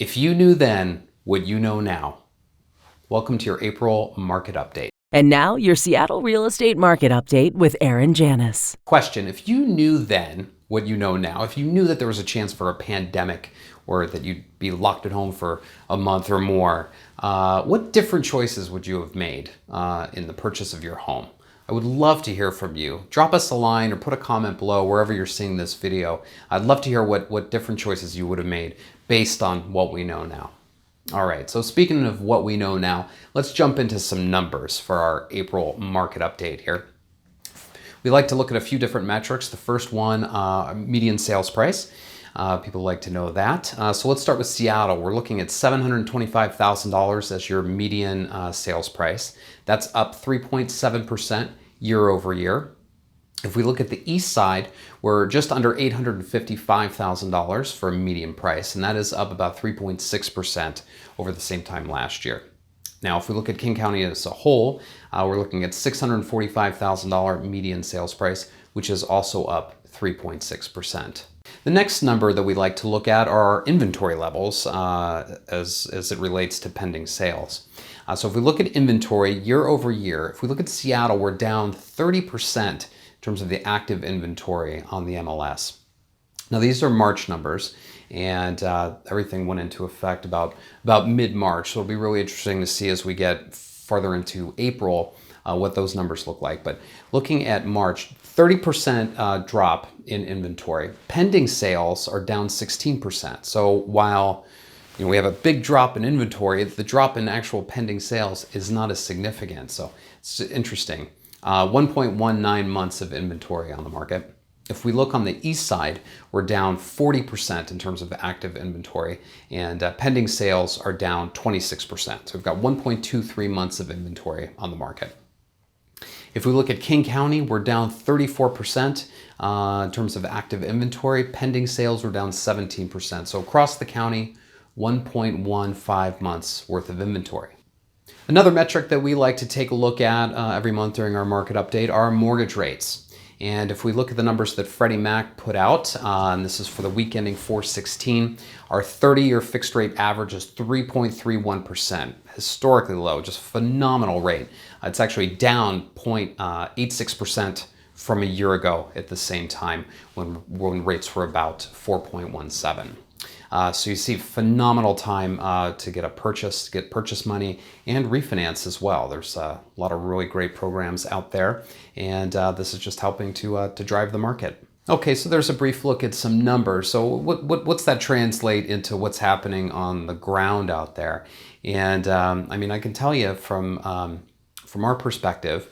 If you knew then what you know now. Welcome to your April market update. And now your Seattle real estate market update with Aaron Janus. Question, if you knew then what you know now, if you knew that there was a chance for a pandemic or that you'd be locked at home for a month or more, what different choices would you have made in the purchase of your home? I would love to hear from you. Drop us a line or put a comment below wherever you're seeing this video. I'd love to hear what different choices you would have made based on what we know now. All right, so speaking of what we know now, let's jump into some numbers for our April market update here. We like to look at a few different metrics. The first one, median sales price. People like to know that. So let's start with Seattle. We're looking at $725,000 as your median sales price. That's up 3.7% year over year. If we look at the Eastside, we're just under $855,000 for a median price, and that is up about 3.6% over the same time last year. Now, if we look at King County as a whole, we're looking at $645,000 median sales price, which is also up 3.6%. The next number that we like to look at are our inventory levels as it relates to pending sales. So if we look at inventory year over year, if we look at Seattle, we're down 30% in terms of the active inventory on the MLS. Now these are March numbers, and everything went into effect about mid-March. So it'll be really interesting to see as we get farther into April what those numbers look like. But looking at March, 30% drop in inventory. Pending sales are down 16%. So while we have a big drop in inventory, the drop in actual pending sales is not as significant. So it's interesting. 1.19 months of inventory on the market. If we look on the east side, we're down 40% in terms of active inventory, and pending sales are down 26%. So we've got 1.23 months of inventory on the market. If we look at King County, we're down 34% in terms of active inventory. Pending sales were down 17%. So across the county, 1.15 months worth of inventory. Another metric that we like to take a look at every month during our market update are mortgage rates. And if we look at the numbers that Freddie Mac put out, and this is for the week ending 4/16, our 30-year fixed rate average is 3.31%, historically low, just phenomenal rate. It's actually down 0.86% from a year ago at the same time when rates were about 4.17. So you see phenomenal time to get purchase money and refinance as well. There's a lot of really great programs out there, and this is just helping to drive the market. Okay, so there's a brief look at some numbers. So what's that translate into what's happening on the ground out there? And I mean, I can tell you from our perspective,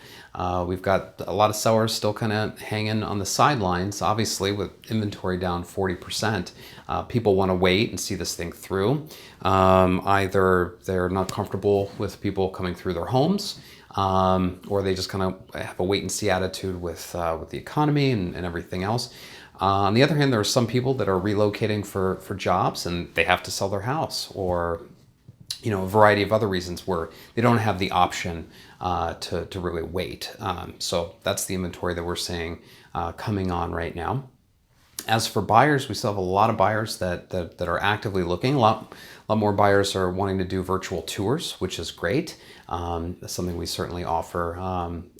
we've got a lot of sellers still kind of hanging on the sidelines, obviously with inventory down 40%. People want to wait and see this thing through. Either they're not comfortable with people coming through their homes, or they just kind of have a wait and see attitude with the economy and everything else. On the other hand, there are some people that are relocating for jobs and they have to sell their house, or a variety of other reasons where they don't have the option to really wait. So that's the inventory that we're seeing coming on right now. As for buyers, we still have a lot of buyers that are actively looking. A lot more buyers are wanting to do virtual tours, which is great. That's something we certainly offer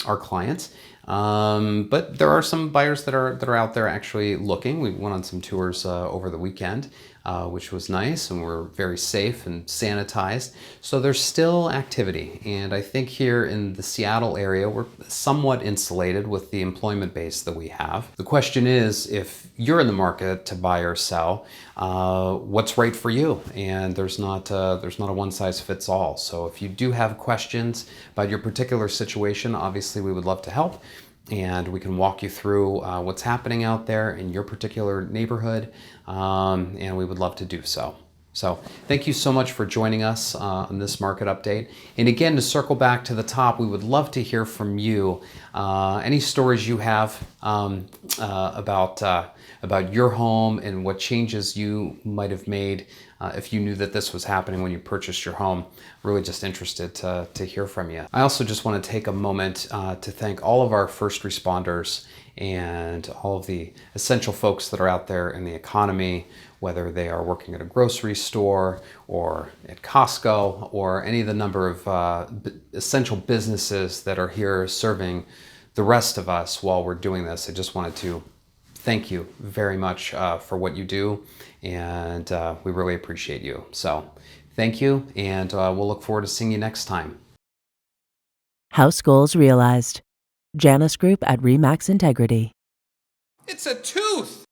our clients. But there are some buyers that are out there actually looking. We went on some tours over the weekend, which was nice, and we're very safe and sanitized. So there's still activity, and I think here in the Seattle area, we're somewhat insulated with the employment base that we have. The question is, if you're in the market to buy or sell, what's right for you? And there's not a one-size-fits-all. So if you do have questions about your particular situation, obviously we would love to help, and we can walk you through what's happening out there in your particular neighborhood, and we would love to do so. So thank you so much for joining us on this market update. And again, to circle back to the top, we would love to hear from you. any stories you have about your home and what changes you might have made if you knew that this was happening when you purchased your home. Really just interested to hear from you. I also just want to take a moment to thank all of our first responders and all of the essential folks that are out there in the economy, whether they are working at a grocery store or at Costco or any of the number of essential businesses that are here serving the rest of us while we're doing this. I just wanted to thank you very much for what you do, and we really appreciate you. So thank you, and we'll look forward to seeing you next time. House goals realized. Janus Group at RE/MAX Integrity. It's a tooth!